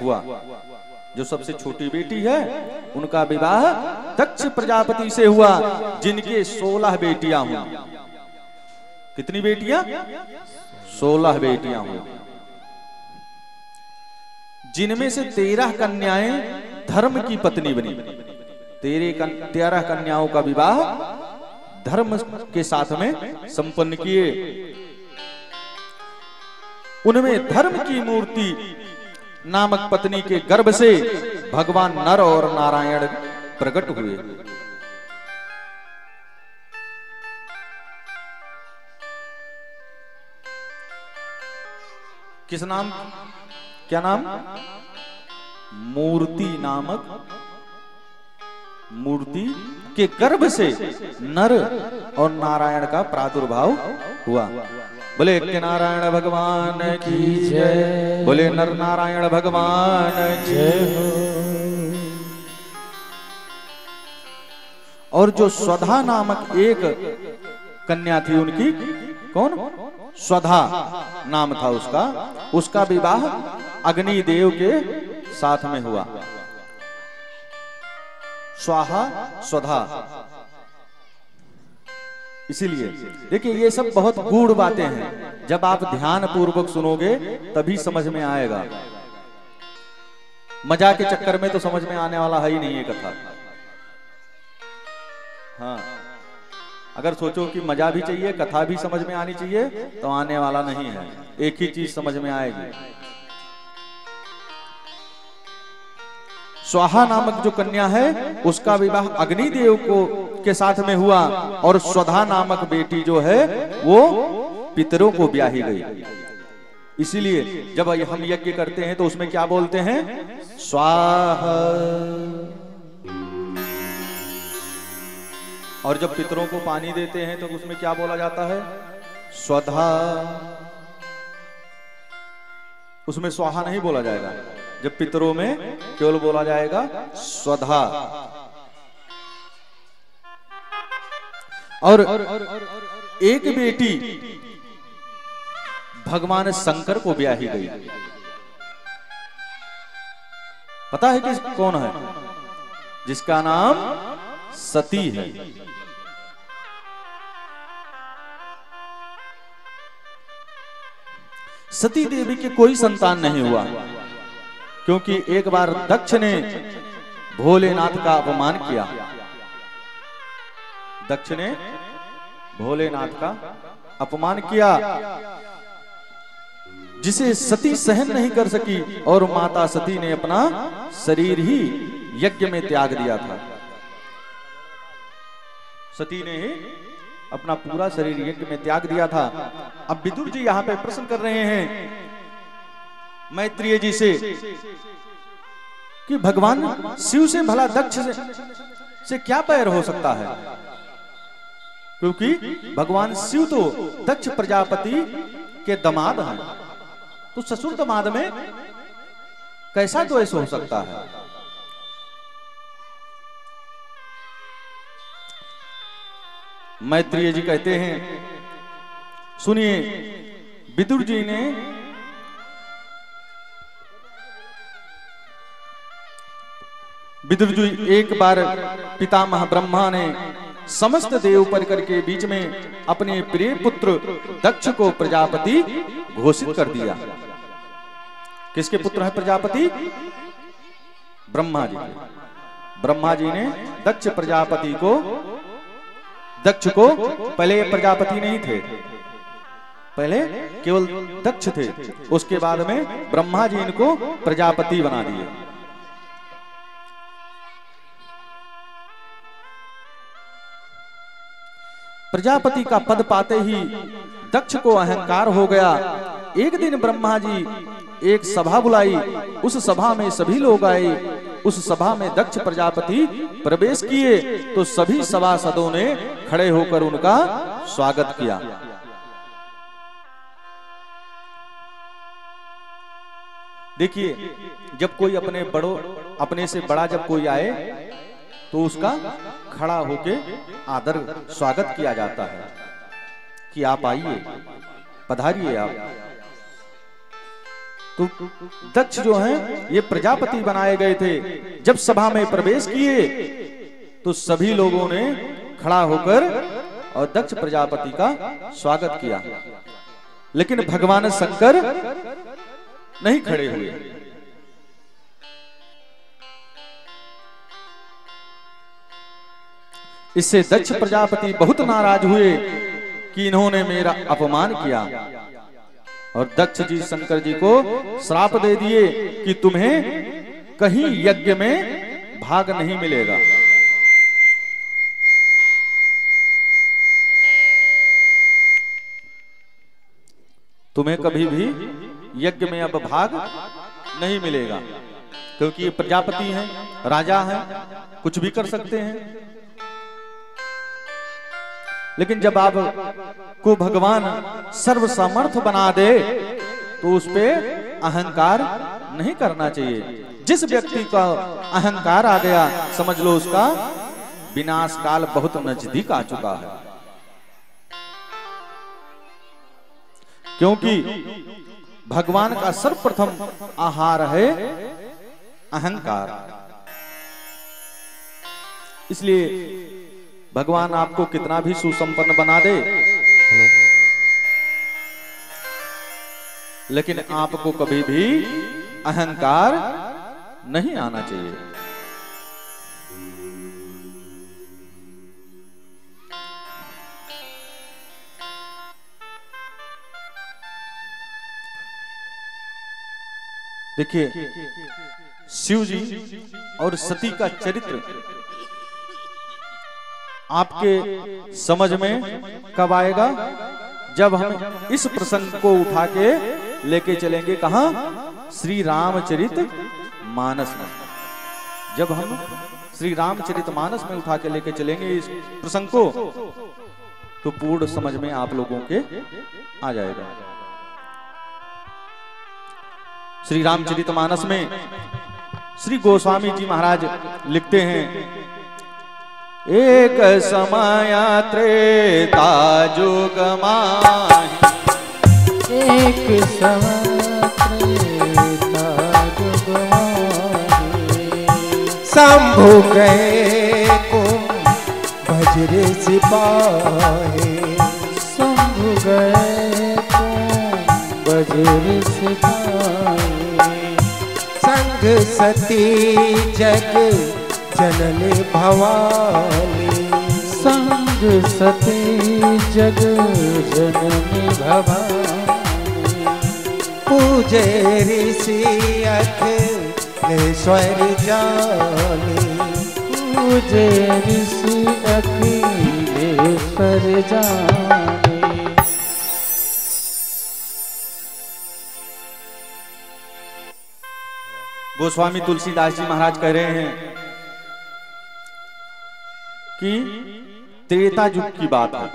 हुआ। जो सबसे छोटी बेटी है उनका विवाह दक्ष प्रजापति से हुआ, जिनके 16 बेटियां हुई। कितनी बेटियां? 16 बेटियां हुई, जिनमें से 13 कन्याएं धर्म की पत्नी बनी। 13 कन्याओं का विवाह धर्म के साथ में संपन्न किए। उनमें धर्म की मूर्ति नामक पत्नी के गर्भ से भगवान नर और नारायण प्रकट हुए। किस नाम? क्या नाम? मूर्ति नामक मूर्ति के गर्भ से नर और नारायण का प्रादुर्भाव हुआ। बोले के नारायण भगवान की जय, बोले नर नारायण भगवान जय हो। और जो स्वधा नामक एक कन्या थी उनकी, कौन? स्वधा नाम था उसका विवाह अग्निदेव के साथ में हुआ। स्वाहा स्वधा। इसीलिए देखिए ये सब बहुत गूढ़ बातें हैं, जब आप ध्यान पूर्वक सुनोगे तभी समझ में आएगा। मजा के चक्कर में तो समझ में आने वाला है ही नहीं ये कथा। हाँ, अगर सोचो कि मजा भी चाहिए, कथा भी समझ में आनी चाहिए, तो आने वाला नहीं है। एक ही चीज समझ में आएगी। स्वाहा नामक जो कन्या है उसका विवाह अग्निदेव के साथ में हुआ, और स्वधा नामक बेटी जो है वो पितरों को ब्याही गई। इसीलिए जब हम यज्ञ करते हैं तो उसमें क्या बोलते हैं? स्वाहा। और जब पितरों को पानी देते हैं तो उसमें क्या बोला जाता है? स्वधा। उसमें स्वाहा नहीं बोला जाएगा, जब पितरों में केवल बोला जाएगा स्वधा। और एक बेटी भगवान शंकर को ब्याही गई। पता है कि कौन है? जिसका नाम सती है। सती देवी के कोई संतान नहीं हुआ, क्योंकि एक बार दक्ष ने भोलेनाथ का अपमान किया। दक्ष ने भोलेनाथ का अपमान किया, जिसे सती सहन नहीं कर सकी, और माता सती ने अपना शरीर ही यज्ञ में त्याग दिया था। सती ने ही अपना पूरा शरीर यज्ञ में त्याग दिया था। अब विदुर जी यहाँ पे प्रश्न कर रहे हैं मैत्रेय जी से कि भगवान शिव से भला दक्ष से क्या बैर हो सकता है, क्योंकि भगवान शिव तो दक्ष प्रजापति के दामाद हैं, तो ससुर दामाद में कैसा द्वेष हो सकता है? मैत्रेय जी कहते हैं, सुनिए, विदुर जी ने विदुर जी एक बार पितामह ब्रह्मा ने समस्त देव परिकर के बीच में अपने प्रिय पुत्र दक्ष को प्रजापति घोषित कर दिया। किसके पुत्र है प्रजापति? ब्रह्मा जी। ब्रह्मा जी ने दक्ष प्रजापति को, दक्ष को, पहले प्रजापति नहीं थे, पहले केवल दक्ष थे, उसके बाद में ब्रह्मा जी इनको प्रजापति बना दिए। प्रजापति का पद पाते ही दक्ष को अहंकार हो गया। एक दिन ब्रह्मा जी एक सभा बुलाई, उस सभा में सभी लोग आए। उस सभा में दक्ष प्रजापति प्रवेश किए तो सभी सभासदों ने खड़े होकर उनका स्वागत किया। देखिए, जब कोई अपने से बड़ा जब कोई आए तो उसका खड़ा होके आदर स्वागत किया जाता है कि आप आइए, पधारिए आप। तो दक्ष जो हैं ये प्रजापति बनाए गए थे। जब सभा में प्रवेश किए तो सभी लोगों ने खड़ा होकर और दक्ष प्रजापति का स्वागत किया, लेकिन भगवान शंकर नहीं खड़े हुए। इससे दक्ष प्रजापति बहुत नाराज हुए कि इन्होंने मेरा अपमान किया, और दक्ष जी शंकर जी को श्राप दे दिए कि तुम्हें कहीं यज्ञ में भाग नहीं मिलेगा। तुम्हें कभी भी यज्ञ में अब भाग नहीं मिलेगा, क्योंकि ये प्रजापति हैं, राजा हैं, कुछ भी कर सकते हैं। लेकिन जब आप को भगवान सर्वसमर्थ बना दे तो उस पे अहंकार नहीं करना चाहिए। जिस व्यक्ति का अहंकार आ गया समझ लो उसका विनाश काल बहुत नजदीक आ चुका है, क्योंकि भगवान का सर्वप्रथम आहार है अहंकार। इसलिए भगवान आपको कितना भी सुसंपन्न बना दे, लेकिन आपको कभी भी अहंकार नहीं आना चाहिए। देखिए शिव जी और सती का चरित्र आपके समझ में कब आएगा? जब हम इस प्रसंग को उठा के लेके चलेंगे कहां? श्री रामचरित मानस में। जब हम श्री रामचरित मानस में उठा के लेके चलेंगे इस प्रसंग को, तो पूर्ण समझ में आप लोगों के आ जाएगा। श्री रामचरित मानस में श्री गोस्वामी जी महाराज लिखते हैं, एक समय त्रेता जुग माहि, एक समय त्रेता जुग माहि, शंभु गए कुंभ रे सिपाही, शंभु गए कुंभ रे सिपाही, संग सती जग जननी भवानी, संग सती जग जननी भवानी, पूजे ऋषि अखिलेश्वर जानी, पूजे ऋषि अखिलेश्वर जानी। गोस्वामी तुलसीदास जी महाराज कह रहे हैं कि त्रेता युग की बात है।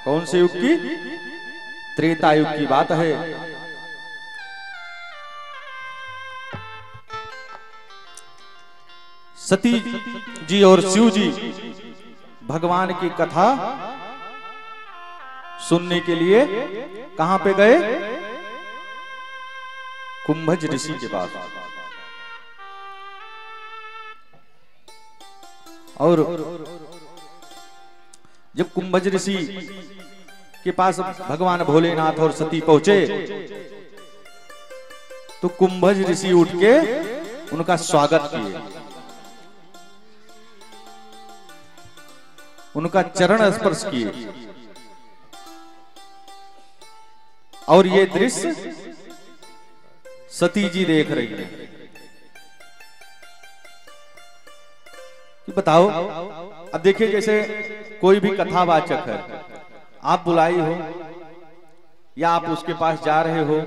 कौन से युग की? त्रेता युग की बात है। सती जी और शिव जी भगवान की कथा सुनने के लिए कहां पे गए? कुंभज ऋषि के पास। और जब कुंभज ऋषि के पास भगवान भोलेनाथ और सती पहुंचे तो कुंभज ऋषि उठ के उनका स्वागत किए, उनका चरण स्पर्श किए। और ये दृश्य सती जी देख रही है कि बताओ, अब देखिए जैसे कोई भी कथावाचक है, आप बुलाई हो या आप उसके पास जा रहे हो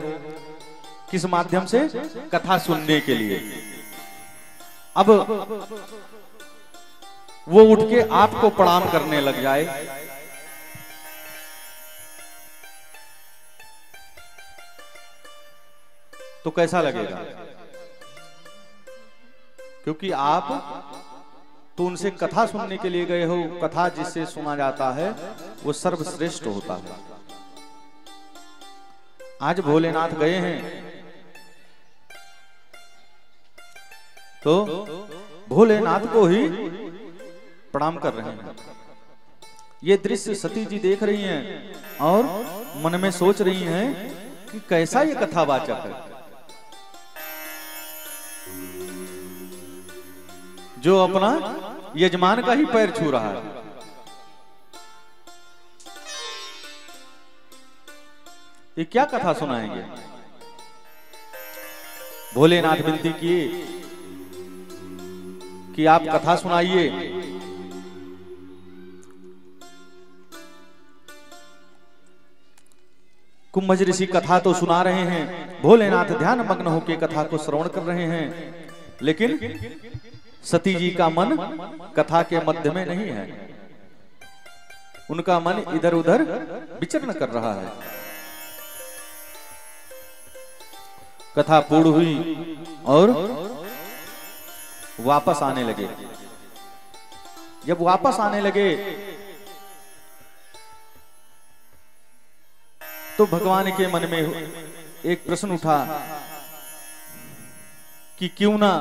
किस माध्यम से? कथा सुनने के लिए। अब वो उठ के आपको प्रणाम करने लग जाए तो कैसा लगेगा? क्योंकि आप तो उनसे कथा सुनने के लिए गए हो। कथा जिससे सुना जाता है वो सर्वश्रेष्ठ होता है। आज भोलेनाथ गए हैं तो भोलेनाथ को ही प्रणाम कर रहे हैं। ये दृश्य सती जी देख रही हैं और मन में सोच रही हैं कि कैसा ये कथावाचक है जो अपना यजमान का ही पैर छू रहा है। ये क्या कथा सुनाएंगे? भोलेनाथ विनती किए कि आप कथा सुनाइए। कुंभज ऋषि कथा तो सुना रहे हैं, भोलेनाथ ध्यान मग्न होकर कथा को श्रवण कर रहे हैं, लेकिन सती जी का मन कथा के मध्य में नहीं है। उनका मन इधर उधर विचरण कर रहा है। कथा पूर्ण हुई और वापस आने लगे। जब वापस आने लगे तो भगवान के मन में एक प्रश्न उठा कि क्यों ना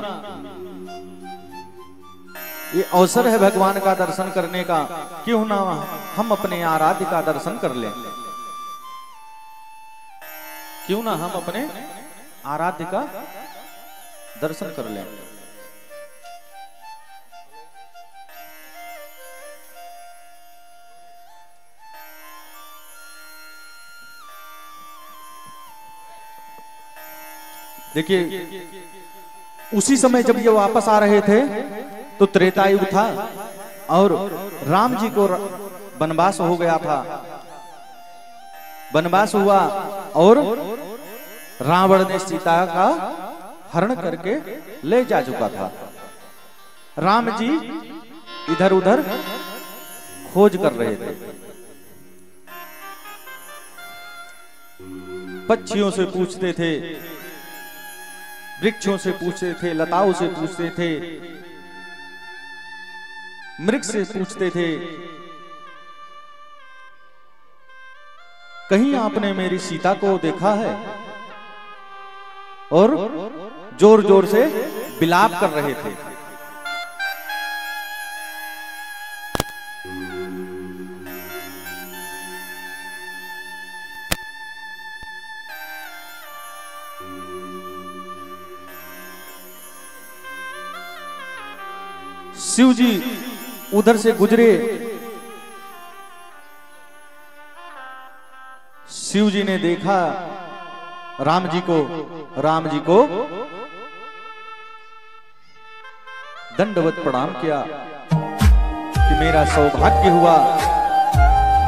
ये अवसर है भगवान का दर्शन करने का, क्यों ना हम अपने आराध्य का दर्शन कर लें, क्यों ना हम अपने आराध्य का दर्शन कर लें। देखिए उसी समय जब ये वापस आ रहे थे तो त्रेता युग था और राम जी को वनवास हो गया था। वनवास हुआ और रावण ने सीता का हरण करके ले जा चुका था। राम जी इधर उधर खोज कर रहे थे। पक्षियों से पूछते थे, वृक्षों से पूछते थे, लताओं से पूछते थे, मृग से पूछते थे, कहीं आपने मेरी सीता को देखा है? और जोर जोर से विलाप कर रहे थे। शिव जी उधर से गुजरे। शिव जी ने देखा राम जी को दंडवत प्रणाम किया कि मेरा सौभाग्य हुआ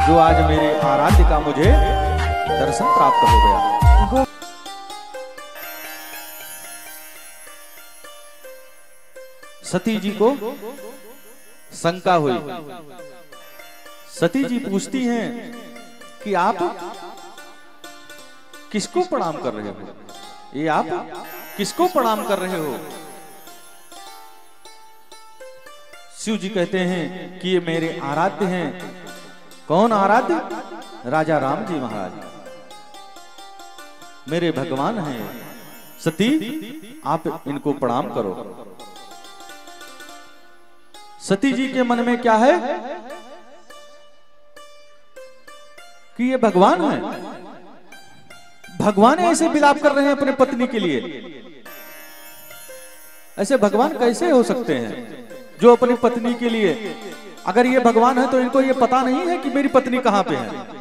जो आज मेरे आराध्य का मुझे दर्शन प्राप्त हो गया। सती जी को शंका हुई। सती जी पूछती हैं कि आप किसको प्रणाम कर रहे हो? ये आप किसको प्रणाम कर रहे हो? शिव जी कहते हैं कि ये मेरे आराध्य हैं। कौन आराध्य? राजा राम जी महाराज, मेरे भगवान हैं। सती आप इनको प्रणाम करो। सती जी के मन में क्या है कि ये भगवान है। भगवान ऐसे विलाप कर रहे हैं अपने पत्नी के लिए। ऐसे भगवान कैसे हो सकते हैं जो अपनी पत्नी के लिए, अगर ये भगवान है तो इनको ये पता नहीं है कि मेरी पत्नी कहां पे है।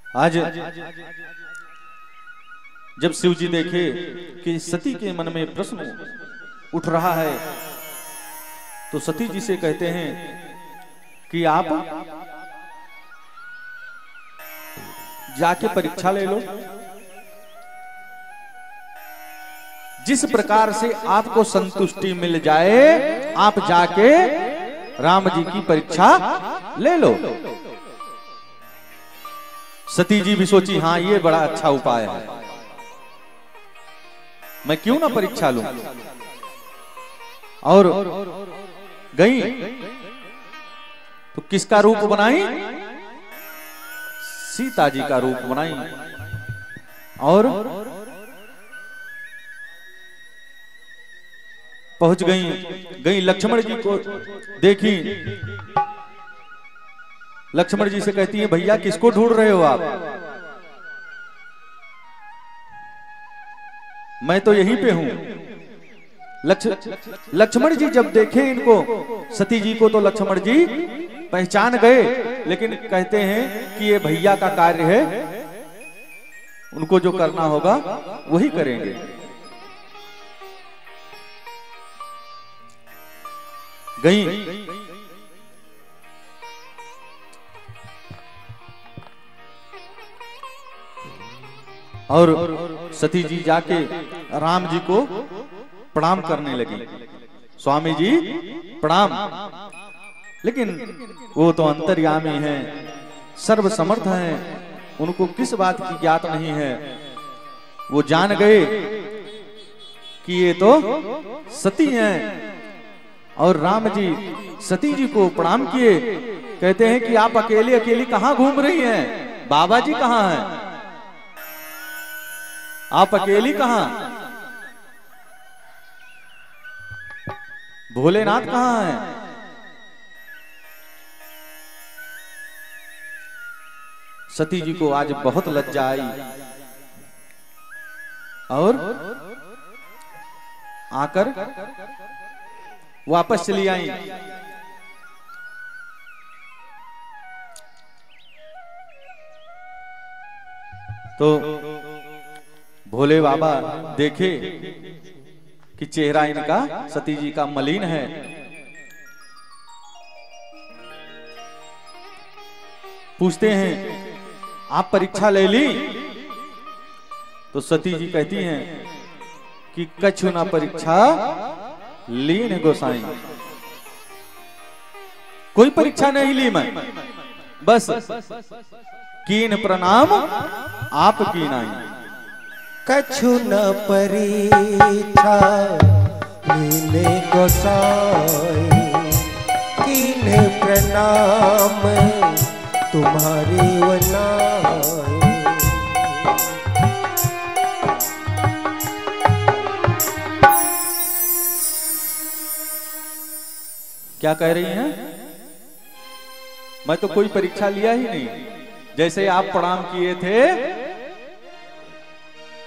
आज जब शिव जी देखे कि सती के मन में प्रश्न उठ रहा है तो सती जी से कहते हैं कि आप जाके परीक्षा ले लो। जिस प्रकार से आपको संतुष्टि मिल जाए आप जाके राम जी की परीक्षा ले लो। सती जी भी सोची हाँ ये बड़ा अच्छा उपाय है, मैं क्यों ना परीक्षा लूं। और गई तो किसका रूप बनाई? सीता जी का रूप बनाई। और पहुंच गई लक्ष्मण जी को देखी। लक्ष्मण जी से कहती है, भैया किसको ढूंढ रहे हो आप? मैं तो यहीं पे हूं। लक्ष्मण जी जब देखे इनको, सती जी को, तो लक्ष्मण जी पहचान गए, लेकिन कहते हैं कि ये भैया का कार्य है, उनको जो करना होगा वही करेंगे। गई और सती जी जाके राम जी को प्रणाम करने लगी। स्वामी जी प्रणाम। लेकिन वो तो अंतर्यामी हैं, सर्वसमर्थ हैं, उनको किस बात की ज्ञात नहीं है। वो जान गए कि ये तो सती हैं। और राम जी सती जी को प्रणाम किए। कहते हैं कि आप अकेले अकेली कहां घूम रही हैं? बाबा जी कहां हैं? आप अकेली कहां? भोलेनाथ कहां हैं? सती जी को आज बहुत लज्जा आई और आकर वापस चली आई। तो भोले बाबा देखे कि चेहरा इनका सती जी का मलिन है। पूछते हैं, आप परीक्षा ले ली? तो सती जी कहती हैं कि कछु ना परीक्षा लीन गोसाई, कोई परीक्षा नहीं ली मैं, बस कीन प्रणाम आप की नाई। कछु न परीक्षा लीन गोसाई, कीन प्रणाम तुम्हारी वनाई। क्या कह रही हैं? मैं तो कोई परीक्षा लिया ही नहीं, जैसे आप प्रणाम किए थे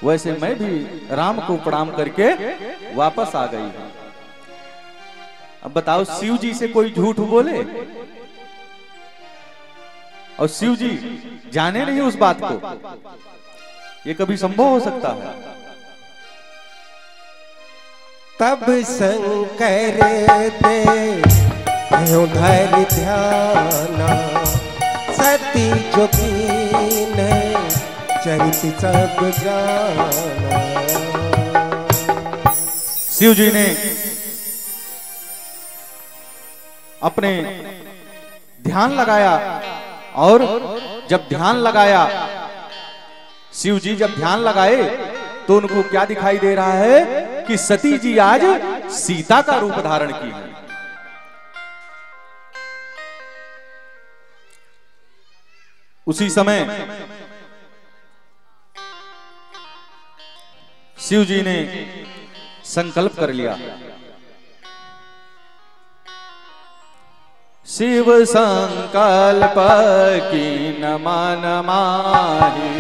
वैसे मैं भी राम को प्रणाम करके वापस आ गई हूं। अब बताओ, शिव जी से कोई झूठ बोले और शिव जी जाने नहीं उस बात को? ये कभी संभव हो सकता है? तब शंकर दे धर ध्याना, सती जो कीन चरित सब जाना। शिव जी ने अपने ध्यान लगाया और जब ध्यान लगाया, शिव जी जब ध्यान लगाए तो उनको क्या दिखाई दे रहा है कि सती जी आज सीता का रूप धारण की है। उसी समय शिव जी ने संकल्प कर लिया। शिव संकल्प कीन मन माही,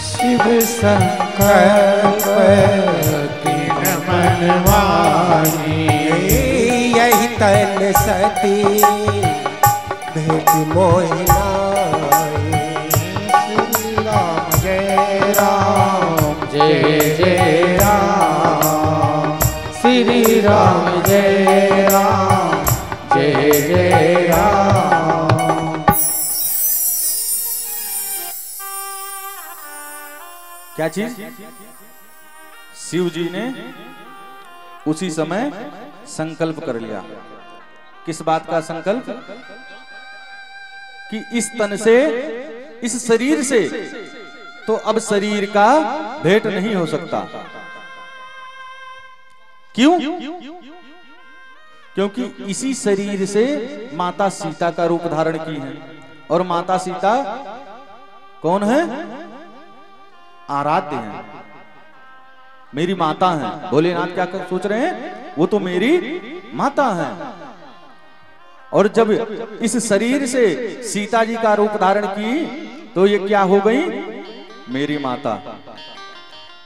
शिव संकल्प कीन मन माही। यही तन सती भेट मोहिना। जय जय राम, श्री राम जय राम, जय जय राम। क्या चीज? शिव जी ने उसी समय संकल्प कर लिया। किस बात का संकल्प? कि इस तन से, इस शरीर से तो अब शरीर का भेंट नहीं हो सकता। क्यों? क्योंकि इसी शरीर से माता सीता का रूप धारण की है। और माता सीता कौन है? आराध्य है, मेरी माता है। भोलेनाथ क्या सोच रहे हैं? वो तो मेरी माता है। और जब इस शरीर से सीता जी का रूप धारण की तो ये क्या हो गई? मेरी माता।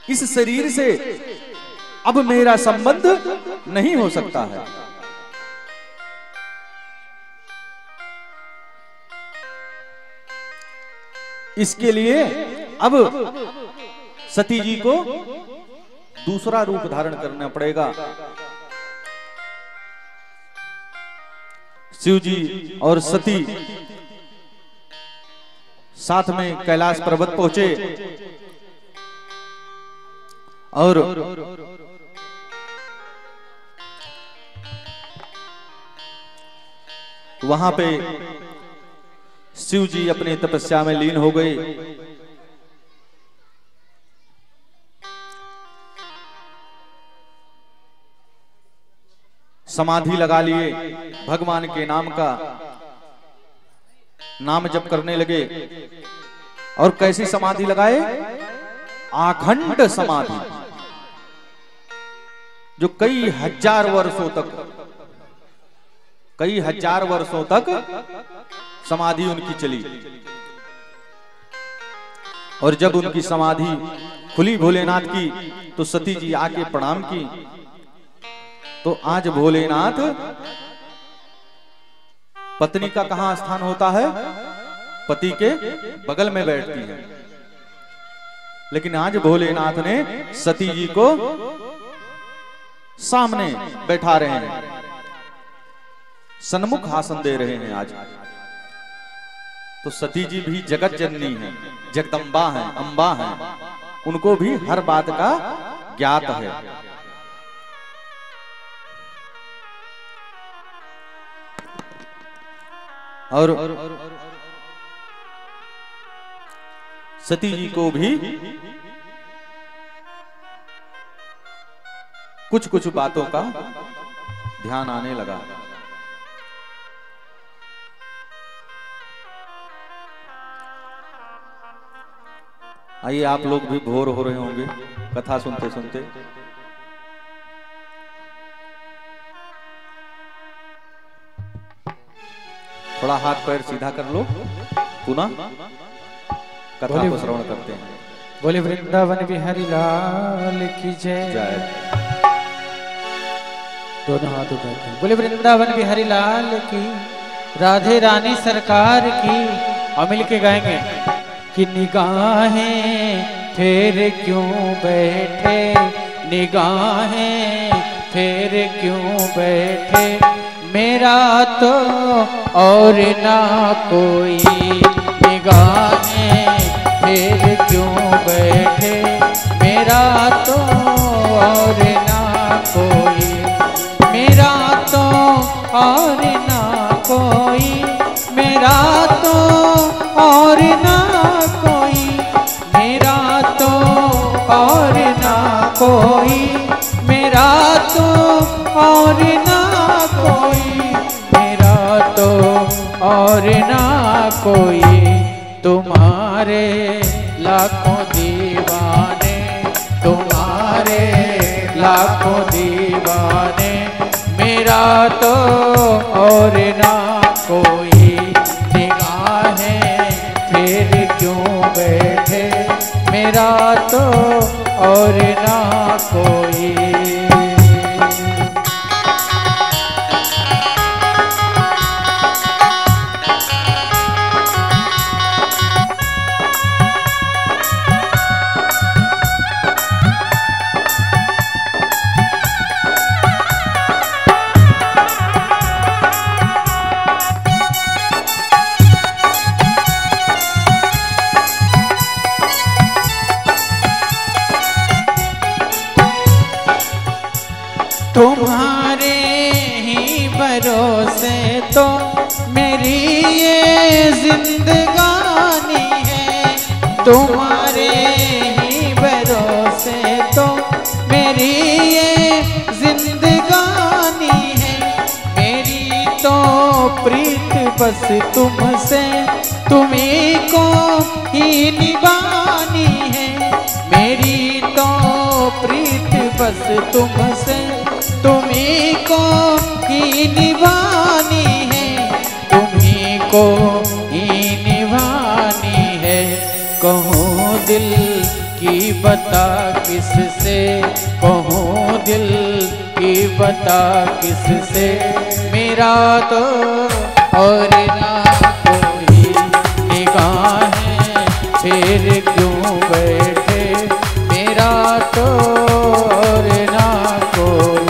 इस शरीर से अब मेरा संबंध नहीं हो सकता है। इसके लिए अब सती जी को दूसरा रूप धारण करना पड़ेगा। शिव जी और सती साथ में कैलाश पर्वत पहुंचे और वहां पे शिव जी अपने तपस्या में लीन हो गए। समाधि लगा लिए, भगवान के नाम का नाम जप करने लगे। और कैसी समाधि लगाए? आखंड समाधि, जो कई हजार वर्षों तक समाधि उनकी चली। और जब उनकी समाधि खुली भोलेनाथ की तो सती जी आके प्रणाम की। तो आज भोलेनाथ पत्नी का कहां स्थान होता है? पति के बगल में बैठती है। लेकिन आज भोलेनाथ ने सती जी को सामने बैठा रहे हैं, सन्मुख आसन दे रहे हैं आज। तो सती जी भी जगत जननी है, जगदम्बा है, अम्बा है, उनको भी हर बात का ज्ञात है। और सती जी को भी कुछ कुछ बातों का ध्यान आने लगा। आइए, आप लोग भी बोर हो रहे होंगे कथा सुनते सुनते। थोड़ा हाथ पैर सीधा कर लो, पुनः कथा को श्रवण करते हैं। बोले वृंदावन बिहारी लाल की जय। दोनों हाथ उठाकर बोले वृंदावन बिहारी लाल की, राधे रानी सरकार की। और मिल के गाएंगे कि निगाहें फेर क्यों बैठे, निगाहें फेर क्यों बैठे, मेरा तो और ना कोई। निगाहें फेर क्यों बैठे, मेरा तो और ना कोई, मेरा तो और ना कोई, मेरा तो और ना कोई, मेरा तो और ना कोई, मेरा तो और ना कोई, मेरा तो और ना कोई। तुम्हारे लाखों दीवाने, तुम्हारे लाखों दीवाने, मेरा तो और ना कोई। निगाहें फेर क्यों बैठे, मेरा तो और ना कोई। तुम्हारे ही भरोसे तो मेरी ये जिंदगानी है, तुम्हारे ही भरोसे तो मेरी ये जिंदगानी है, बस तुमसे, तुम्ही को ही निभानी है। मेरी तो प्रीत बस तुमसे, तुम्ही को ही निभानी है, तुम्ही को ही निभानी है। कहूँ दिल की बता किससे, कहूँ दिल की बता किससे, मेरा तो और ना कोई निगाहें फिर क्यों बैठे, मेरा तो और ना कोई।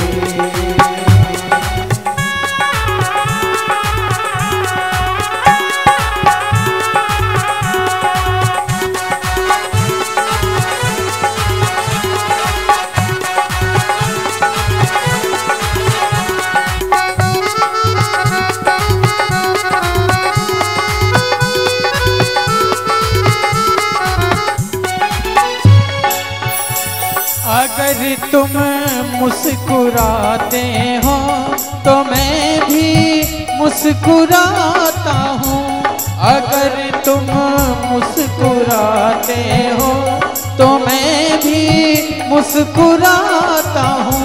अगर तुम मुस्कुराते हो तो मैं भी मुस्कुराता हूँ, अगर तुम मुस्कुराते हो तो मैं भी मुस्कुराता हूँ।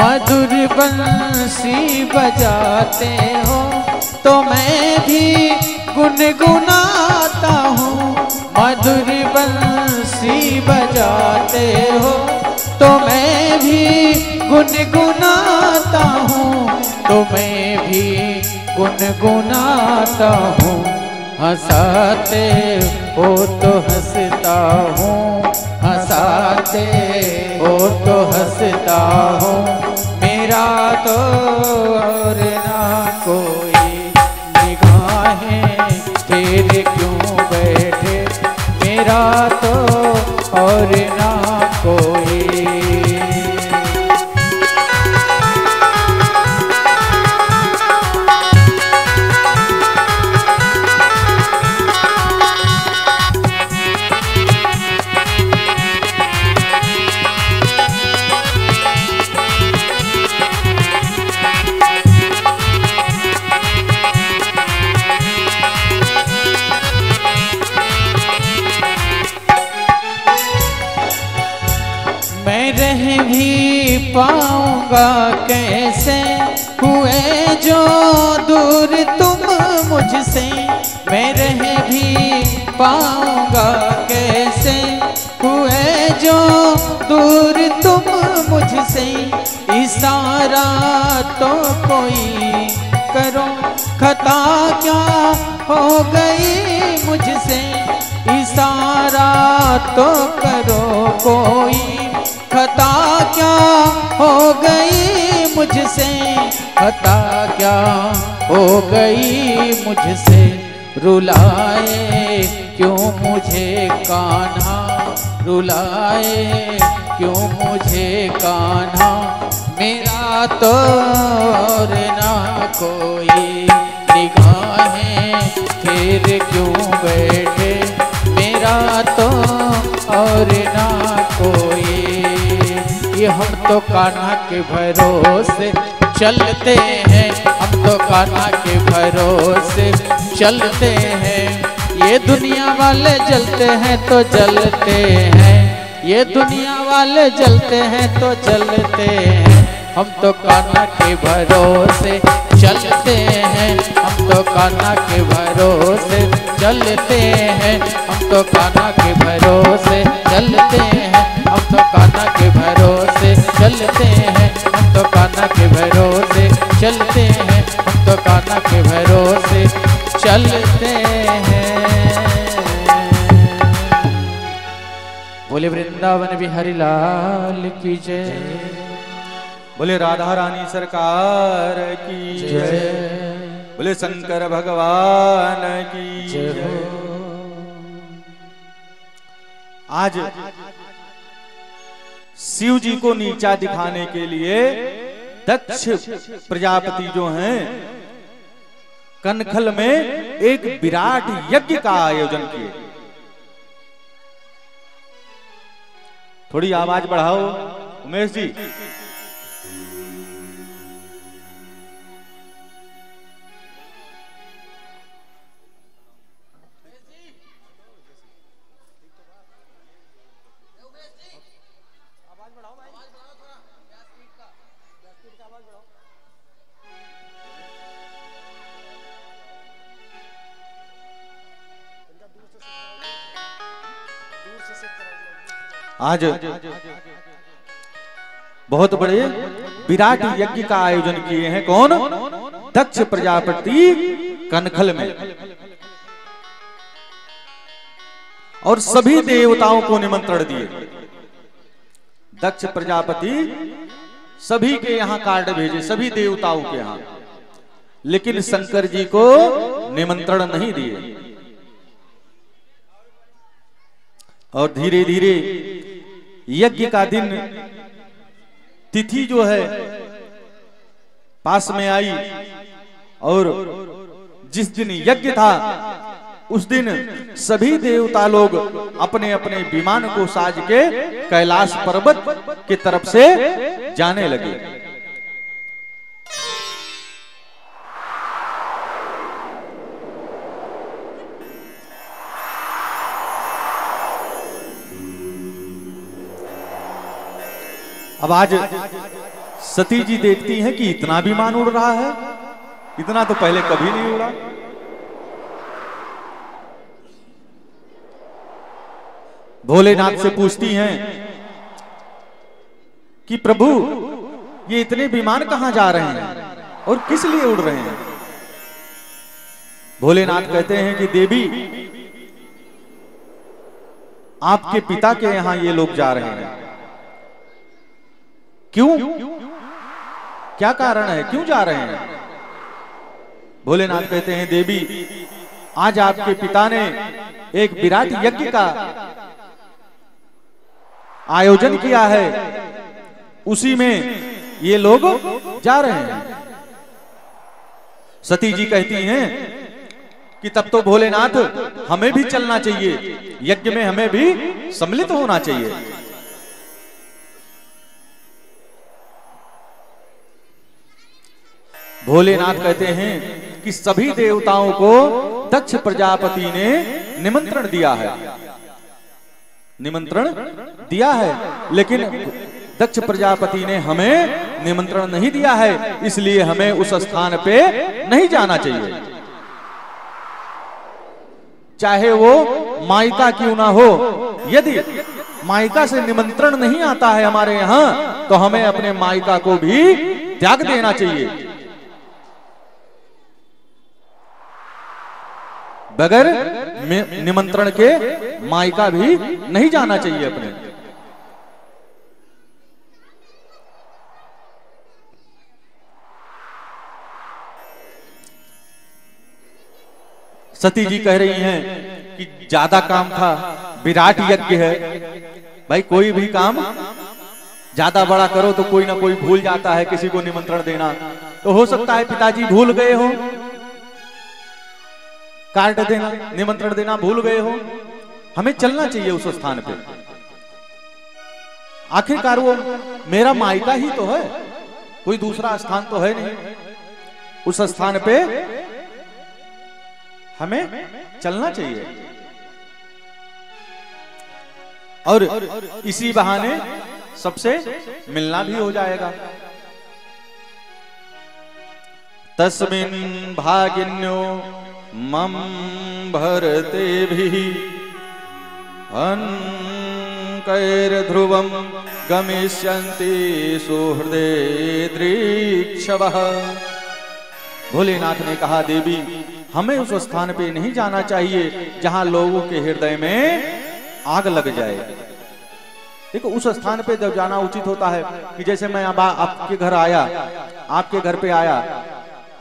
मधुर बंसी बजाते हो तो मैं भी गुनगुनाता हूँ, मधुर बंसी बजाते हो तो मैं भी गुनगुनाता हूँ, तो मैं भी गुनगुनाता हूँ। हंसाते हो तो हंसता हूँ, हंसाते हो तो हंसता हूँ, मेरा तो और ना कोई निगाहें तेरे क्यों बैठे, मेरा तो और ना कोई। मैं रह भी पाऊंगा कैसे, हुए जो दूर तुम मुझसे, मैं रह भी पाऊंगा कैसे, हुए जो दूर तुम मुझसे। इशारा तो कोई करो, खता क्या हो गई मुझसे, इशारा तो करो कोई, खता क्या हो गई मुझसे, खता क्या हो गई मुझसे। रुलाए क्यों मुझे कान्हा, रुलाए क्यों मुझे कान्हा, मेरा तो और ना कोई निगाहें फिर क्यों बैठे, मेरा तो और ना कोई। ये हम तो कान्हा के भरोसे चलते हैं, हम तो कान्हा के भरोसे चलते हैं। ये दुनिया वाले जलते हैं तो जलते हैं, ये दुनिया वाले जलते हैं तो जलते हैं। हम तो कान्हा के भरोसे चलते हैं, हम तो कान्हा के भरोसे चलते हैं, हम तो कान्हा के भरोसे चलते हैं, हम तो कान्हा के भरोसे चलते हैं, हम तो कान्हा के भरोसे चलते हैं, हम तो कान्हा के भरोसे चलते हैं। बोले वृंदावन बिहारी लाल की जय, बोले राधा रानी सरकार की जय, बोले शंकर भगवान की जय। आज शिव जी को नीचा दिखाने के लिए दक्ष प्रजापति जो हैं कनखल में एक विराट यज्ञ का आयोजन किए। थोड़ी आवाज बढ़ाओ उमेश जी। आज बहुत बड़े विराट यज्ञ का आयोजन किए हैं। कौन? दक्ष प्रजापति कनखल में, और सभी देवताओं को निमंत्रण दिए। दक्ष प्रजापति सभी के यहां कार्ड भेजे, सभी देवताओं के यहां, लेकिन शंकर जी को निमंत्रण नहीं दिए। और धीरे धीरे यज्ञ का दिन, तिथि जो है पास में आई, और जिस दिन यज्ञ था उस दिन सभी देवता लोग अपने अपने विमान को साज के कैलाश पर्वत की तरफ से जाने लगे। अब आज सती जी देखती हैं कि इतना विमान उड़ रहा है, इतना तो पहले कभी नहीं उड़ा। भोलेनाथ से पूछती हैं कि प्रभु ये इतने विमान कहां जा रहे हैं और किस लिए उड़ रहे हैं? भोलेनाथ कहते हैं कि देवी, आपके पिता के यहां ये लोग जा रहे हैं। क्यों? क्या कारण है, क्यों जा रहे हैं? भोलेनाथ कहते हैं देवी, आज आपके पिता ने एक विराट यज्ञ का आयोजन किया है, उसी में ये लोग जा रहे हैं। सती जी कहती हैं कि तब तो भोलेनाथ हमें भी चलना चाहिए, यज्ञ में हमें भी सम्मिलित होना चाहिए। भोलेनाथ कहते हैं कि सभी देवताओं को दक्ष प्रजापति ने निमंत्रण दिया है, निमंत्रण दिया है, लेकिन दक्ष प्रजापति ने हमें निमंत्रण नहीं दिया है, इसलिए हमें उस स्थान पे नहीं जाना चाहिए। चाहे वो मायका क्यों ना हो, यदि मायका से निमंत्रण नहीं आता है हमारे यहां, तो हमें अपने मायका को भी त्याग देना चाहिए। बगैर निमंत्रण के मायका भी नहीं जाना चाहिए अपने। सती जी कह रही हैं कि ज्यादा काम था, विराट यज्ञ है। भाई कोई भी काम ज्यादा बड़ा करो तो कोई ना कोई भूल जाता है किसी को निमंत्रण देना। तो हो सकता है पिताजी भूल गए हो, कार्ड देना, निमंत्रण देना भूल गए हो। हमें चलना चाहिए उस स्थान पे। आखिरकार वो मेरा मायका ही तो है, कोई दूसरा स्थान तो है नहीं। उस स्थान पे हमें चलना चाहिए, और इसी बहाने सबसे मिलना भी हो जाएगा। तस्मिन् भागिन्यो मम भरते भी अन्कैर्ध्रुवं गमिष्यन्ति सुहृदे दृक्षवः। भोलेनाथ ने कहा देवी, हमें उस स्थान पे नहीं जाना चाहिए जहां लोगों के हृदय में आग लग जाए। देखो उस स्थान पे जब जाना उचित होता है कि जैसे मैं अब आपके घर आया, आपके घर पे आया,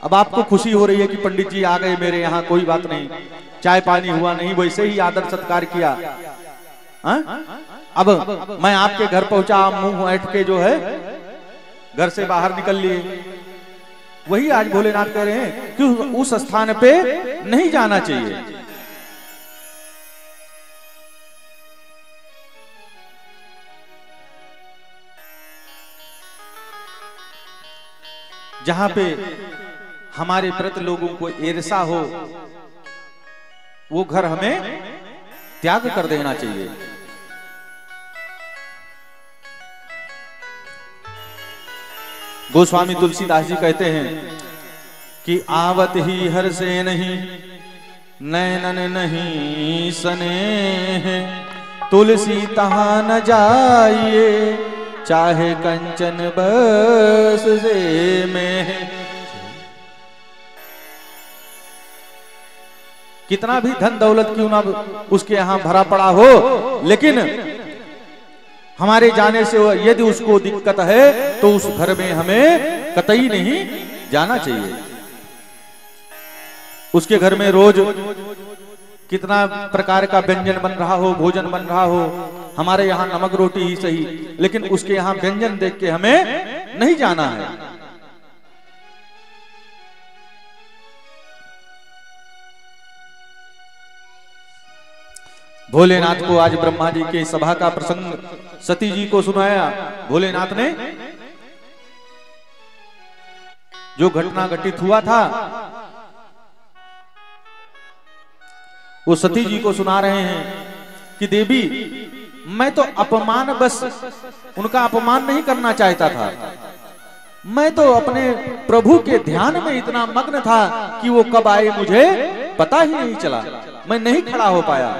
अब आपको खुशी हो रही है कि पंडित जी आ गए मेरे यहाँ, कोई बात नहीं, चाय पानी हुआ नहीं, वैसे ही आदर सत्कार किया। अब मैं आपके घर पहुंचा, मुंह ऐंठ के जो है घर से बाहर निकल लिए। वही आज भोलेनाथ कह रहे हैं कि उस स्थान पे नहीं जाना चाहिए। जहां पे हमारे प्रति लोगों को ईर्षा हो, वो घर हमें त्याग कर देना चाहिए। गोस्वामी तुलसीदास जी कहते हैं कि आवत ही हर से नहीं, नैनन नहीं स्नेह, तुलसी तहां न जाइए, चाहे कंचन बस से में। कितना भी धन दौलत क्यों ना उसके यहाँ भरा पड़ा हो, लेकिन हमारे जाने से यदि उसको दिक्कत है तो उस घर में हमें कतई नहीं जाना चाहिए। उसके घर में रोज कितना प्रकार का व्यंजन बन रहा हो, भोजन बन रहा हो, हमारे यहाँ नमक रोटी ही सही, लेकिन उसके यहाँ व्यंजन देख के हमें नहीं जाना है। भोलेनाथ को आज ब्रह्मा जी के सभा का प्रसंग सती जी को सुनाया। भोलेनाथ ने जो घटना घटित हुआ था वो सती जी को सुना रहे हैं कि देवी, मैं तो अपमान बस उनका अपमान नहीं करना चाहता था, मैं तो अपने प्रभु के ध्यान में इतना मग्न था कि वो कब आए मुझे पता ही नहीं चला, मैं नहीं खड़ा हो पाया।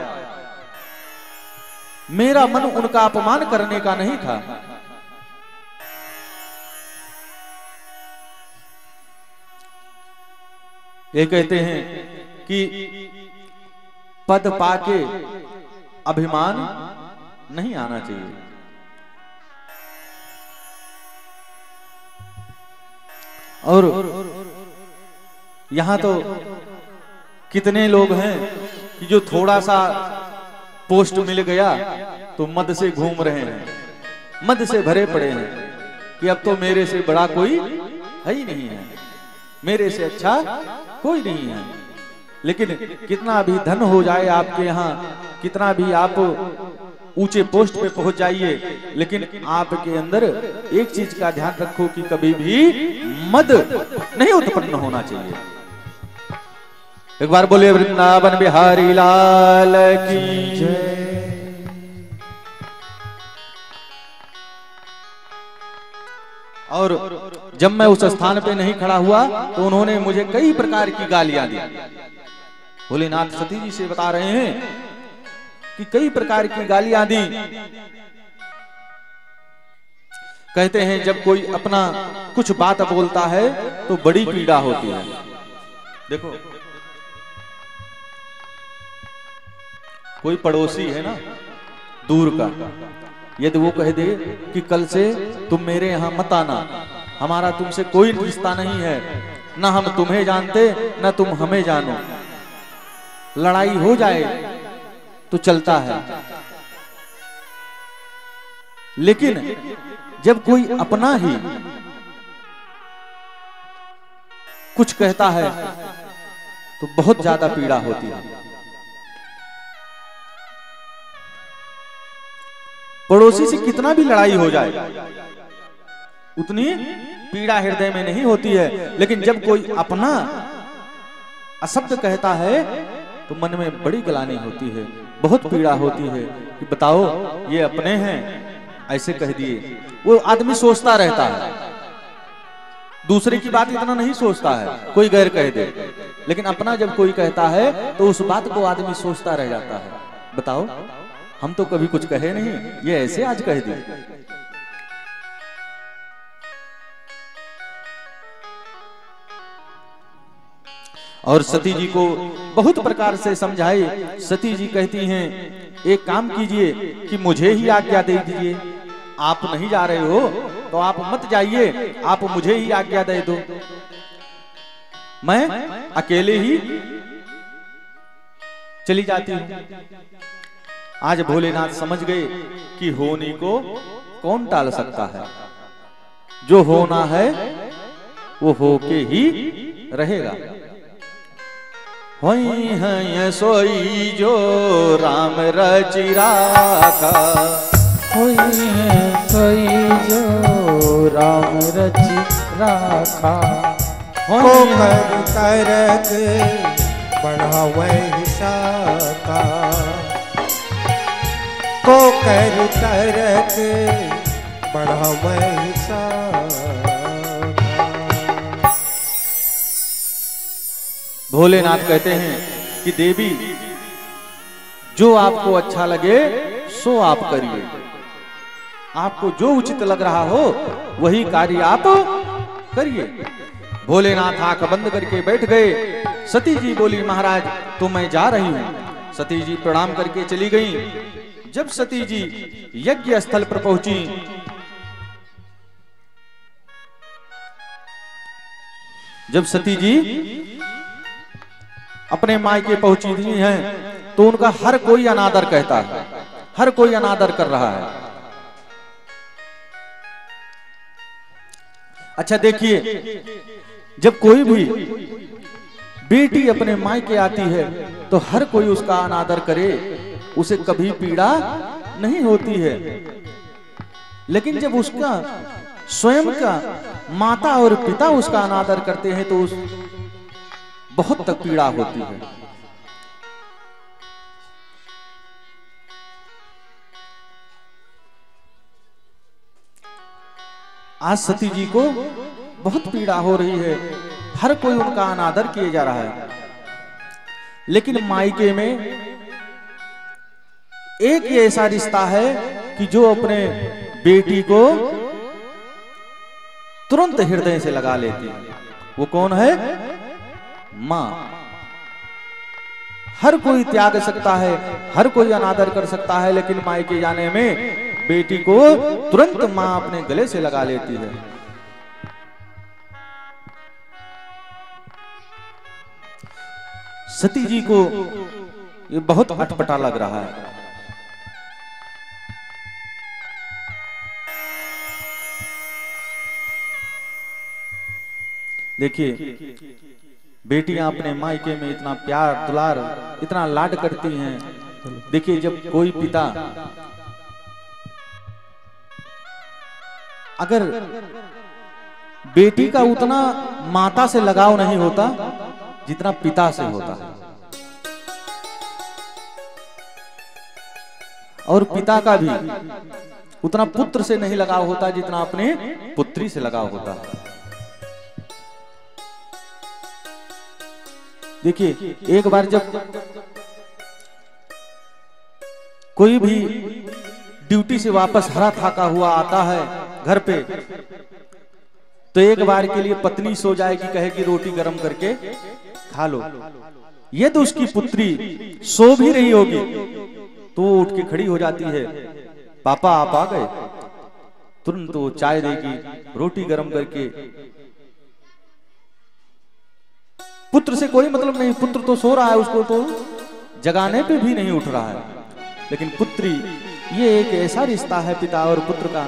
मेरा मन उनका अपमान करने का नहीं था। ये कहते हैं कि पद पाके अभिमान नहीं आना चाहिए। और यहां तो कितने लोग हैं कि जो थोड़ा सा पोस्ट मिल गया तो मद से घूम रहे हैं, मद से भरे पड़े हैं कि अब तो मेरे से बड़ा कोई है ही नहीं है, मेरे से अच्छा कोई नहीं है। लेकिन कितना भी धन हो जाए आपके यहाँ, कितना भी आप ऊंचे पोस्ट पे पहुंच जाइए, लेकिन आपके अंदर एक चीज का ध्यान रखो कि कभी भी मद नहीं उत्पन्न होना चाहिए। एक बार बोले वृंदावन बिहारी लाल की जय। और जब मैं उस स्थान पे नहीं खड़ा हुआ तो उन्होंने मुझे कई प्रकार की गालियां दी। भोलेनाथ सती जी से बता रहे हैं कि कई प्रकार की गालियां दी। कहते हैं जब कोई अपना कुछ बात बोलता है तो बड़ी पीड़ा होती है। देखो कोई पड़ोसी है ना दूर का, यदि वो कह दे कि कल से तुम मेरे यहाँ मत आना, हमारा तुमसे कोई रिश्ता नहीं है, ना हम तुम्हें जानते ना तुम हमें जानो, लड़ाई हो जाए तो चलता है। लेकिन जब कोई अपना ही कुछ कहता है तो बहुत ज्यादा पीड़ा होती है। पड़ोसी से कितना भी लड़ाई हो जाए उतनी पीड़ा हृदय में नहीं होती है, लेकिन जब कोई अपना अशब्द कहता है तो मन में बड़ी गलानी होती है, बहुत पीड़ा होती है कि बताओ ये अपने हैं ऐसे कह दिए। वो आदमी सोचता रहता है, दूसरे की बात इतना नहीं सोचता है, कोई गैर कह दे, लेकिन अपना जब कोई कहता है तो उस बात को आदमी सोचता रह जाता है। बताओ हम तो कभी कुछ कहे नहीं, ये ऐसे आज कह दी। और सती जी को बहुत प्रकार से समझाए। सती जी कहती हैं एक काम कीजिए कि मुझे ही आज्ञा दे दीजिए, आप नहीं जा रहे हो तो आप मत जाइए, आप मुझे ही आज्ञा दे दो, मैं अकेले ही चली जाती हूं। आज भोलेनाथ समझ गए कि होनी को कौन टाल सकता है, जो होना है वो होके ही रहेगा। होई है सोई जो राम रचि राखा, होई है सोई जो राम रचि राखा, को कर तरक बढ़ावे हिसाका, को कर तरक बढ़ावे हिसाका। भोलेनाथ कहते हैं कि देवी जो आपको अच्छा लगे सो आप करिए। आपको जो उचित लग रहा हो वही कार्य आप करिए। भोलेनाथ आंख बंद करके बैठ गए। सती जी बोली, महाराज तो मैं जा रही हूं। सती जी प्रणाम करके चली गईं। जब सती जी यज्ञ स्थल पर पहुंची, जब सती जी अपने मायके पहुंची हुई हैं, तो उनका हर कोई अनादर कहता है, हर कोई अनादर कर रहा है। अच्छा देखिए, जब कोई भी बेटी अपने मायके आती है तो हर कोई उसका अनादर करे, उसे कभी पीड़ा नहीं होती है। लेकिन जब उसका स्वयं का माता और पिता उसका अनादर करते हैं तो उस बहुत तक पीड़ा होती है। आज सती जी को बहुत पीड़ा हो रही है, हर कोई उनका अनादर किए जा रहा है। लेकिन मायके में एक ही ऐसा रिश्ता है कि जो अपने बेटी को तुरंत हृदय से लगा लेती है। वो कौन है? मां। हर कोई त्याग सकता है, हर कोई अनादर कर सकता है, लेकिन मायके जाने में बेटी को तुरंत मां अपने गले से लगा लेती है। सती जी को ये बहुत अटपटा लग रहा है। देखिए, बेटियां अपने मायके में इतना प्यार दुलार, इतना लाड करती हैं। देखिए, जब कोई पिता अगर बेटी का उतना माता से लगाव नहीं होता जितना पिता से होता है, और पिता का भी उतना पुत्र से नहीं लगाव होता जितना अपने पुत्री से लगाव होता है। देखिए, एक बार जब कोई भी ड्यूटी से वापस हरा थाका हुआ आता है घर पे, तो एक बार के लिए पत्नी सो जाएगी, कहेगी रोटी गर्म करके खा लो। यदि उसकी पुत्री सो भी रही होगी तो वो उठ के खड़ी हो जाती है, पापा आप आ गए। तुरंत वो चाय देगी, रोटी गर्म करके। पुत्र से कोई मतलब नहीं, पुत्र तो सो रहा है, उसको तो जगाने पे भी नहीं उठ रहा है। लेकिन पुत्री, ये एक ऐसा रिश्ता है पिता और पुत्र का।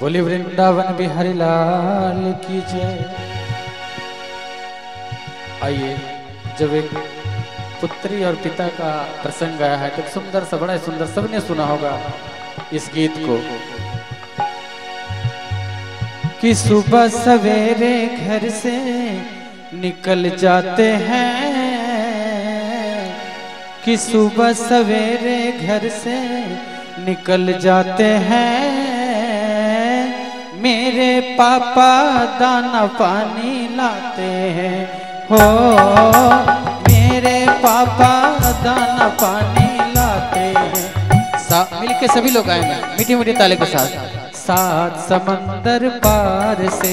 बोले वृंदावन बिहारी लाल की जय। आइए, जब एक पुत्री और पिता का प्रसंग आया है तो सुंदर सा, बड़ा सुंदर, सबने सुना होगा इस गीत को कि सुबह सवेरे घर से निकल जाते हैं, कि सुबह सवेरे घर से निकल जाते हैं, मेरे पापा दाना पानी लाते हैं, हो मेरे पापा दाना पानी लाते हैं। मिलके सभी लोग आएंगे मीठी मीठी ताली के साथ। सात समंदर पार से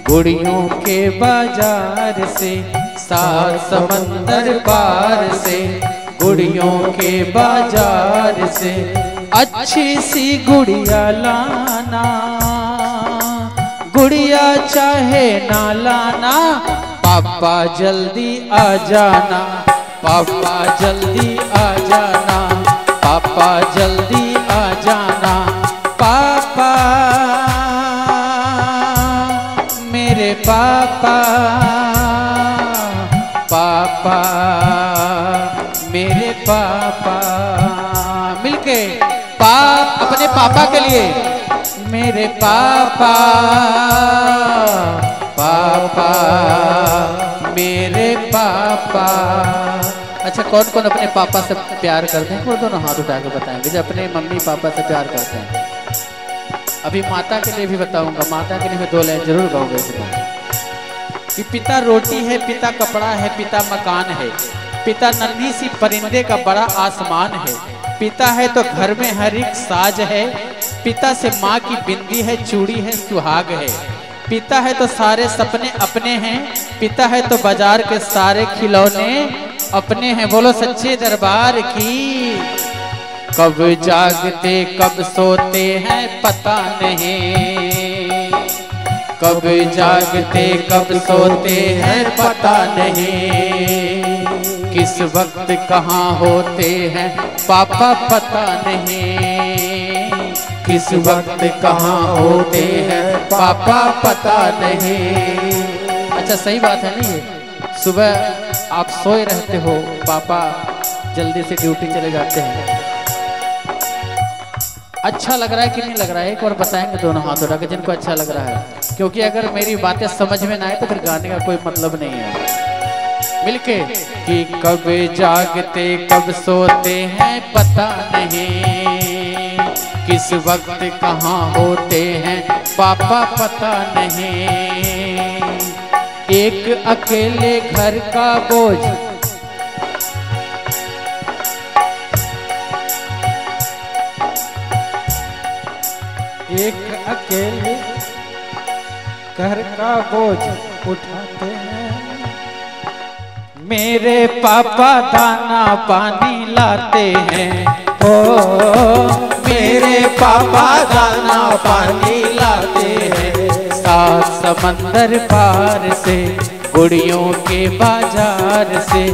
गुड़ियों के बाजार से, सात समंदर पार से गुड़ियों के बाजार से, अच्छी सी गुड़िया लाना, गुड़िया चाहे ना लाना, पापा जल्दी आ जाना, पापा जल्दी आ जाना, पापा जल्दी आ जाना, पापा मेरे पापा, पापा मेरे पापा। मिलके अपने पापा के लिए, मेरे पापा, पापा मेरे पापा। अच्छा, कौन कौन अपने पापा से प्यार करते हैं? वो दोनों हाथ उठा के बताएंगे जो अपने मम्मी पापा से प्यार करते हैं। अभी माता के लिए भी बताऊंगा, माता के लिए मैं 2 लाइन जरूर गाऊंगा इसमें। कि पिता रोटी है, पिता कपड़ा है, पिता मकान है, पिता नन्ही सी परिंदे का बड़ा आसमान है, पिता है तो घर में हर एक साज है, पिता से माँ की बिंदी है, चूड़ी है, सुहाग है, पिता है तो सारे सपने अपने हैं, पिता है तो बाजार के सारे खिलौने अपने हैं। बोलो सच्चे दरबार की। कब जागते कब सोते हैं पता नहीं, कब जागते कब सोते हैं पता नहीं, किस वक्त कहाँ होते हैं पापा पता नहीं, किस वक्त कहाँ होते हैं पापा पता नहीं। अच्छा सही बात है ना, ये सुबह आप सोए रहते हो, पापा जल्दी से ड्यूटी चले जाते हैं। अच्छा लग रहा है कि नहीं लग रहा है, एक बार बताएंगे दोनों हाथ उठा के जिनको अच्छा लग रहा है, क्योंकि अगर मेरी बातें समझ में ना आए तो फिर गाने का कोई मतलब नहीं है। मिलके कि कब जागते कब सोते हैं पता नहीं, किस वक्त कहाँ होते हैं पापा पता नहीं, एक अकेले घर का बोझ, एक अकेले घर का बोझ उठाते हैं, मेरे पापा दाना पानी लाते हैं, ओ मेरे पापा दाना पानी लाते हैं, सात समंदर पार से गुड़ियों के बाजार से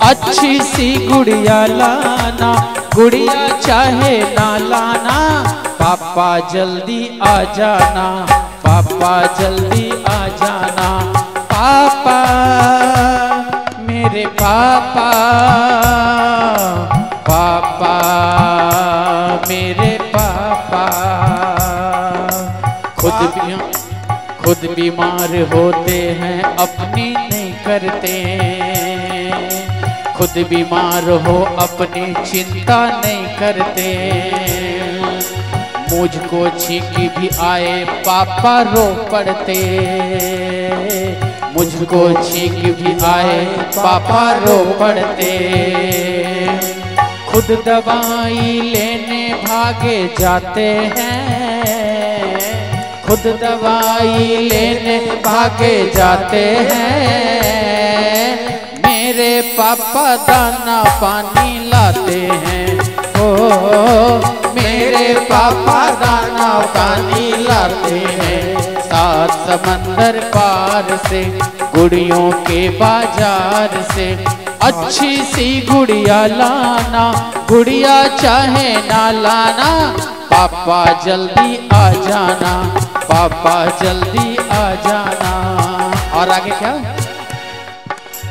अच्छी सी गुड़िया लाना, गुड़िया चाहे ना लाना, पापा जल्दी आ जाना, पापा जल्दी आ जाना, पापा मेरे पापा, पापा मेरे पापा। खुद बीमार होते हैं अपनी नहीं करते, खुद बीमार हो अपनी चिंता नहीं करते, मुझको छींकी भी आए पापा रो पड़ते, मुझको छींकी भी आए पापा रो पड़ते, खुद दवाई लेने भागे जाते हैं, खुद दवाई लेने भागे जाते हैं, मेरे पापा दाना पानी लाते हैं, ओ मेरे पापा दाना पानी लाते हैं, सात समंदर पार से गुड़ियों के बाजार से अच्छी सी गुड़िया लाना, गुड़िया चाहे ना लाना, पापा जल्दी आ जाना, पापा जल्दी आ जाना। और आगे क्या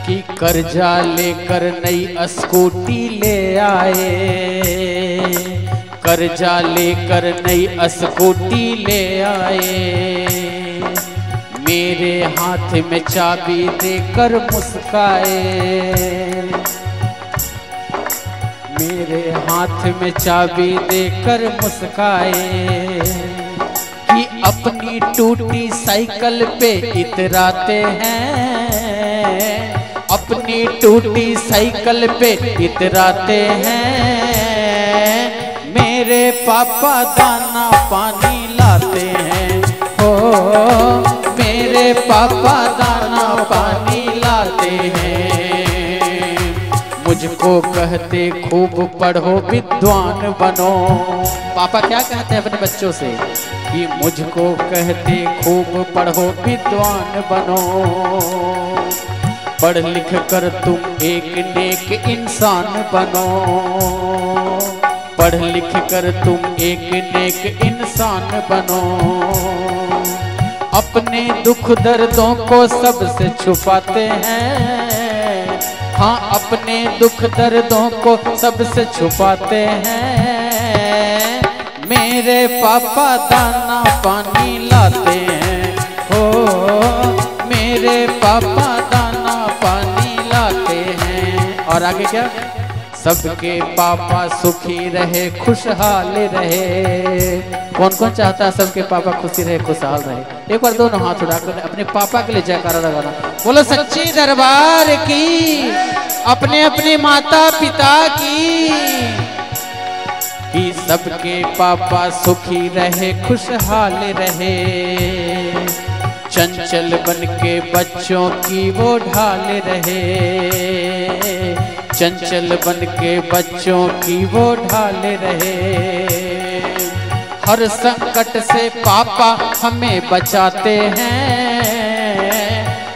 कि कर्जा लेकर नई स्कूटी ले आए, कर्जा लेकर नई स्कूटी ले आए, मेरे हाथ में चाबी देकर मुस्काए, मेरे हाथ में चाबी देकर मुस्काए, कि अपनी टूटी साइकिल पे इतराते हैं, अपनी टूटी साइकिल पे इतराते हैं, मेरे पापा दाना पानी लाते हैं, ओ मेरे पापा दाना पानी लाते हैं, मुझको कहते खूब पढ़ो विद्वान बनो। पापा क्या कहते हैं अपने बच्चों से कि मुझको कहते खूब पढ़ो विद्वान बनो, पढ़ लिख कर तुम एक नेक इंसान बनो, पढ़ लिख कर तुम एक नेक इंसान बनो, अपने दुख दर्दों को सबसे छुपाते हैं, हाँ अपने दुख दर्दों को सबसे छुपाते हैं, मेरे पापा दाना पानी लाते हैं, हो मेरे पापा दाना पानी लाते हैं। और आगे क्या सबके पापा सुखी रहे खुशहाल रहे। कौन कौन चाहता है सबके पापा खुशी रहे खुशहाल रहे? एक बार दोनों हाथ उठाकर अपने पापा के लिए जयकारा लगाना। बोलो सच्चे दरबार की, अपने अपने माता पिता की, कि सबके पापा सुखी रहे खुशहाल रहे। चंचल बन के बच्चों की वो ढाल रहे, चंचल बन के बच्चों की वो ढाल रहे। हर संकट से पापा हमें बचाते हैं,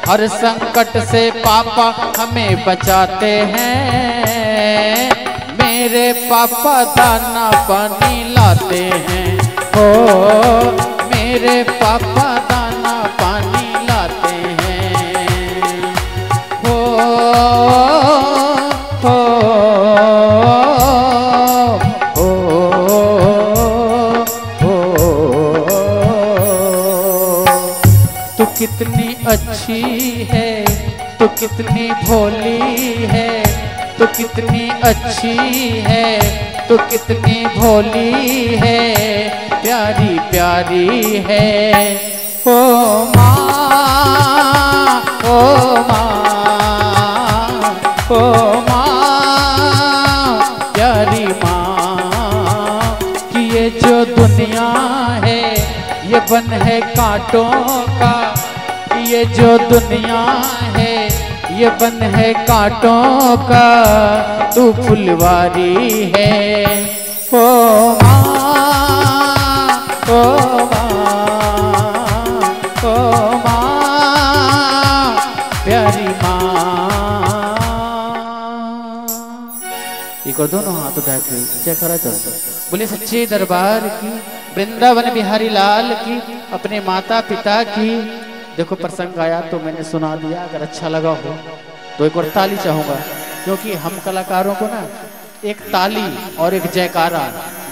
हर संकट से पापा हमें बचाते हैं। मेरे पापा दाना पानी लाते हैं, ओ मेरे पापा दाना पानी लाते हैं। ओ ओ ओ तू कितनी अच्छी है, तू कितनी भोली है, तू कितनी अच्छी है, तू कितनी भोली है, प्यारी प्यारी है। ओ माँ, ओ माँ, ओ माँ, प्यारी माँ, कि ये जो दुनिया है ये बन है कांटों का, ये जो दुनिया है ये बन है कांटों का, तू फुलवारी है। ओ माँ, ओ माँ, ओ माँ, प्यारी माँ। एक और दोनों हाथ उठा के जयकारा चलता। बोले सच्चे दरबार की, वृंदावन बिहारी लाल की, अपने माता पिता की। देखो प्रसंग आया तो मैंने सुना दिया, अगर अच्छा लगा हो तो एक और ताली चाहूंगा, क्योंकि हम कलाकारों को ना एक ताली और एक जयकारा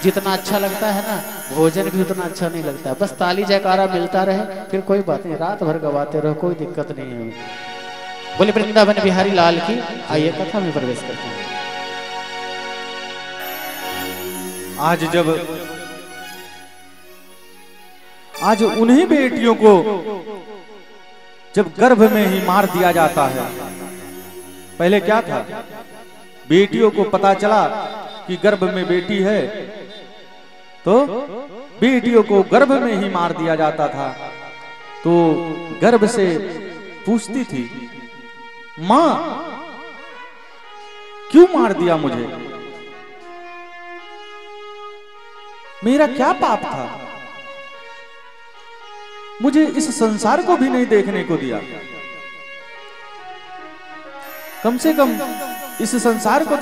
जितना अच्छा लगता है ना, भोजन भी उतना अच्छा नहीं लगता। बस ताली जयकारा मिलता रहे फिर कोई बात नहीं, रात भर गवाते रहो, कोई दिक्कत नहीं है। बोले वृंदावन बिहारी लाल की। आइए कथा में प्रवेश करते हैं। आज उन्हीं बेटियों को जब गर्भ में ही मार दिया जाता है। पहले क्या था, बेटियों को पता चला कि गर्भ में बेटी है तो बेटियों को गर्भ में ही मार दिया जाता था। तो गर्भ से पूछती थी, मां क्यों मार दिया मुझे, मेरा क्या पाप था, मुझे इस संसार को भी नहीं देखने को दिया, कम से कम इस संसार को तो